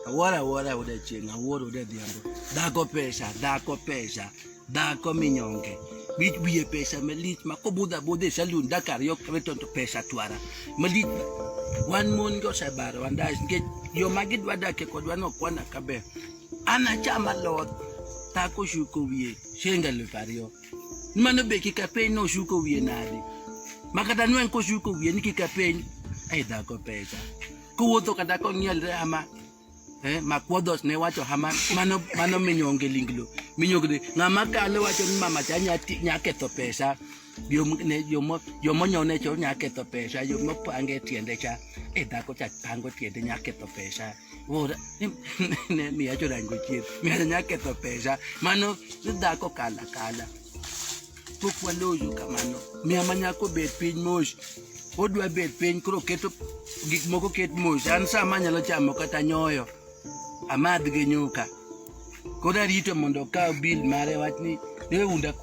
Awara ude chenga, awara ude diambo. Dako pesa. Dako minyonge. Biye pesa melit makobuda bude salun Dakar yok beton to pesa tuara. Melit one moon go sabar wanda get yo magid wada ke kodwa no kwana kabe. Ana chama lot tako shuko wie shenga le pario. Mano be ki kape no shuko wie nadi. Makata nwen ko shuko wie ni ki kape ai dako pesa. Kuwoto kadako nyel ama makwodos ne wacho hama mano minyonge linglo minyonge ngama kale wacho mama chanya nyaketo pesa yomo nyone cho nyaketo pesa yomo pange tiende cha dako cha pango tiende nyaketo pesa ora ne mi acho rango chiet mi nyaketo pesa mano dako kala pokwa lojo kamano mi amanya ko bet pin mosh odwa bet pin kro keto gik moko ket mosh an sama nyalo chamo kata nyoyo amad ge nyuka koda rito mondo ka bill mare watni de unda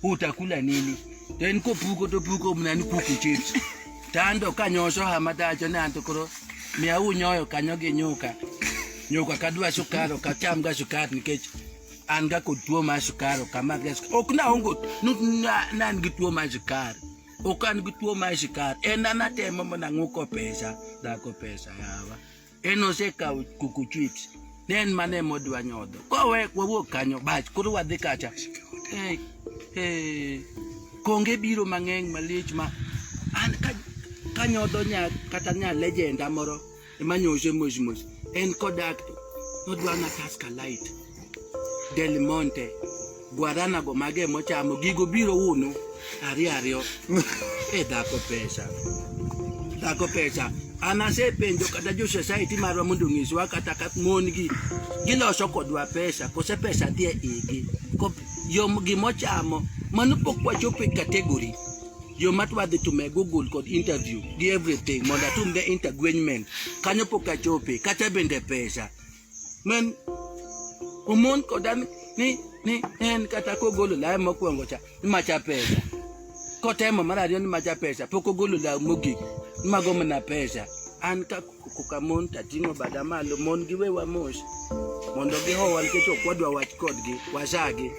utakula nini ten ko puko mnani kuku chips tando kanyoso hamata cho nanto koro mia unyoyo kanyo ge nyuka kadwa sukaro kachamga sukari nikech anga ko tuo ma sukaro kama gas okna ongo nan gi tuo ma sukari okan gi tuo ma sukari enana temo mona nguko pesa dako pesa yawa eno se ka kuku chips nen mane modwa nyodo kowe wo kanyo bach kuru wadhi kacha konge biro mang'eny malich ma an kanyodo nya kata nya legenda moro emanyose mos en kodak nodwa na Tusker Light Del Monte Guarana go mage mochamo gigo biro uno ariyo dako pesa anase penjo kata jo society marwa mondo ngiswa kata kat mongi giloso kodwa pesa kose pesa tie igi ko yom gimochamo mano pokwa chope category yo matwa de to me Google kod interview di everything mondo tum the interagreement kanyo poka chope kata bende pesa men umon kodan ni en kata ko golo la mokwongo cha macha pesa kotemo maradio ni macha pesa poko golo la mogi magomo na pesa an ka kukamon tatino badamalo mon giwe wa mos mondo giho wal keto kwadwa wach kodgi wasagi